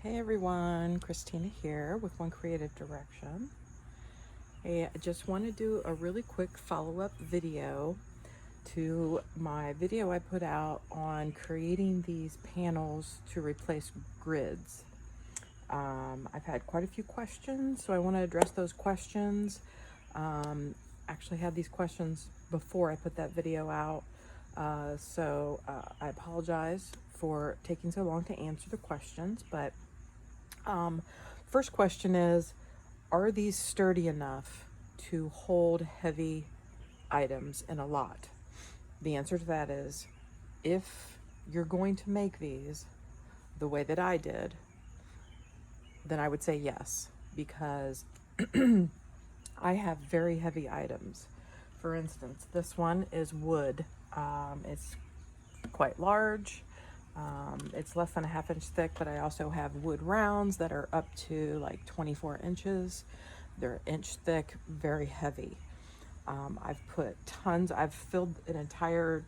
Hey everyone, Christina here with One Creative Direction. Hey, I just want to do a really quick follow-up video to my video I put out on creating these panels to replace grids. I've had quite a few questions, so I want to address those questions. Actually had these questions before I put that video out, so I apologize for taking so long to answer the questions, but first question is, are these sturdy enough to hold heavy items in a lot? The answer to that is, if you're going to make these the way that I did, then I would say yes, because I have very heavy items. For instance, this one is wood. It's quite large. It's less than a half inch thick, but I also have wood rounds that are up to like 24 inches. They're inch thick, very heavy. I've filled an entire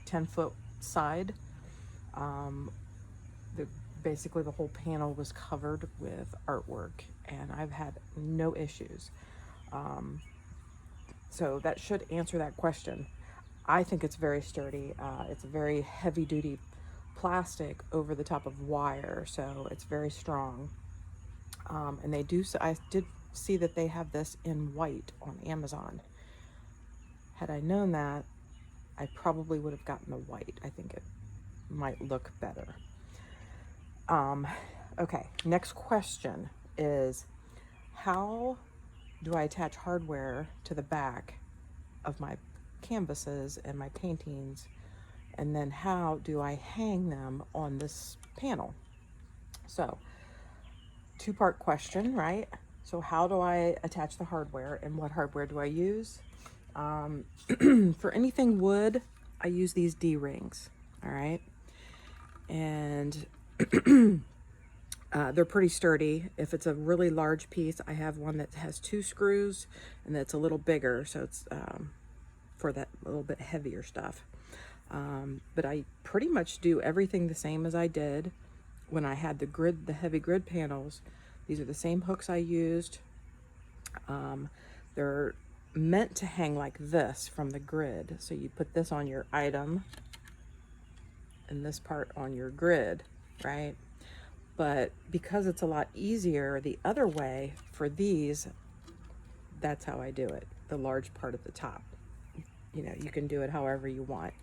10-foot side. Basically the whole panel was covered with artwork, and I've had no issues. So that should answer that question. I think it's very sturdy. It's a very heavy duty plastic over the top of wire, so it's very strong. And I did see that they have this in white on Amazon. Had I known that, I probably would have gotten the white. I think it might look better. Okay, next question is, how do I attach hardware to the back of my canvases and my paintings, and then how do I hang them on this panel? So, two-part question, right? So how do I attach the hardware, and what hardware do I use? For anything wood, I use these D-rings, all right? And they're pretty sturdy. If it's a really large piece, I have one that has 2 screws and that's a little bigger, so it's for that little bit heavier stuff. But I pretty much do everything the same as I did when I had the heavy grid panels. These are the same hooks I used. They're meant to hang like this from the grid. So you put this on your item and this part on your grid, right? But because it's a lot easier the other way for these, that's how I do it. The large part at the top. You know, you can do it however you want,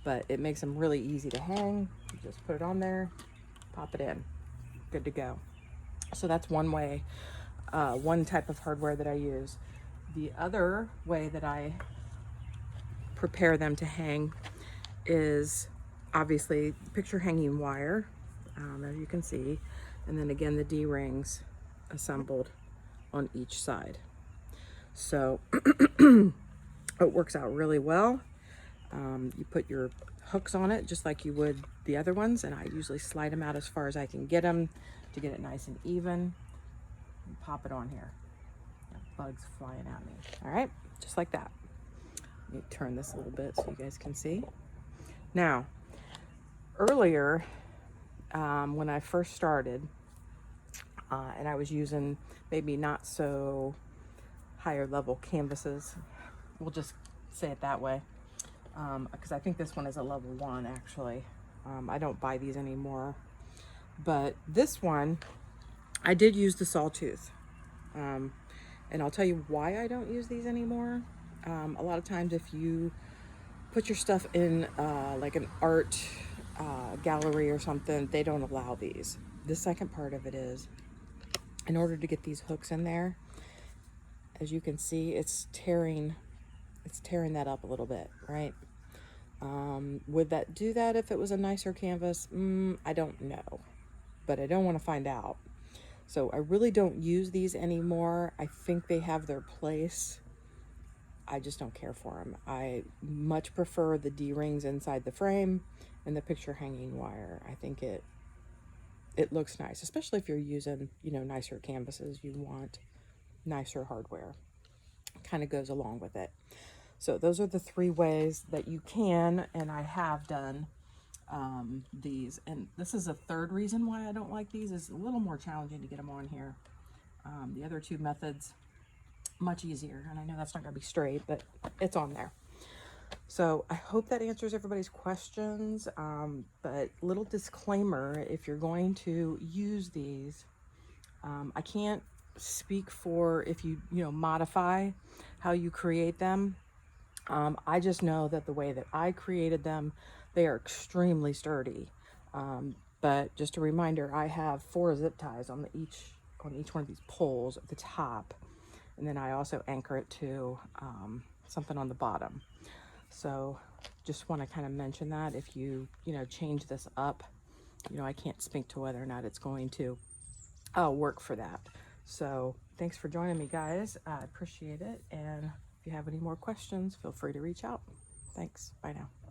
but it makes them really easy to hang. You just put it on there, pop it in, good to go. So that's one way, one type of hardware that I use. The other way that I prepare them to hang is obviously picture hanging wire, as you can see, and then again the D-rings assembled on each side. So it works out really well. You put your hooks on it just like you would the other ones, and I usually slide them out as far as I can get them to get it nice and even, and pop it on here. Bugs flying at me. All right, just like that. Let me turn this a little bit so you guys can see. Now, earlier, when I first started, and I was using maybe not so higher level canvases, we'll just say it that way, because I think this one is a level 1 actually. I don't buy these anymore, but this one I did use the sawtooth, and I'll tell you why I don't use these anymore. A lot of times if you put your stuff in like an art gallery or something, they don't allow these. The second part of it is, in order to get these hooks in there, as you can see, it's tearing that up a little bit, right? Would that do that if it was a nicer canvas? I don't know, but I don't want to find out. So I really don't use these anymore. I think they have their place. I just don't care for them. I much prefer the D-rings inside the frame and the picture hanging wire. I think it looks nice, especially if you're using, you know, nicer canvases. You want nicer hardware. Kind of goes along with it. So those are the 3 ways that you can, and I have done, these. And this is a third reason why I don't like these. It's a little more challenging to get them on here. The other two methods, much easier. And I know that's not going to be straight, but it's on there. So I hope that answers everybody's questions. But little disclaimer, if you're going to use these, I can't speak for if you modify how you create them. I just know that the way that I created them, they are extremely sturdy. But just a reminder, I have 4 zip ties on each one of these poles at the top, and then I also anchor it to something on the bottom. So just want to kind of mention that if you change this up, I can't speak to whether or not it's going to work for that. So thanks for joining me, guys. I appreciate it. And if you have any more questions, feel free to reach out. Thanks. Bye now.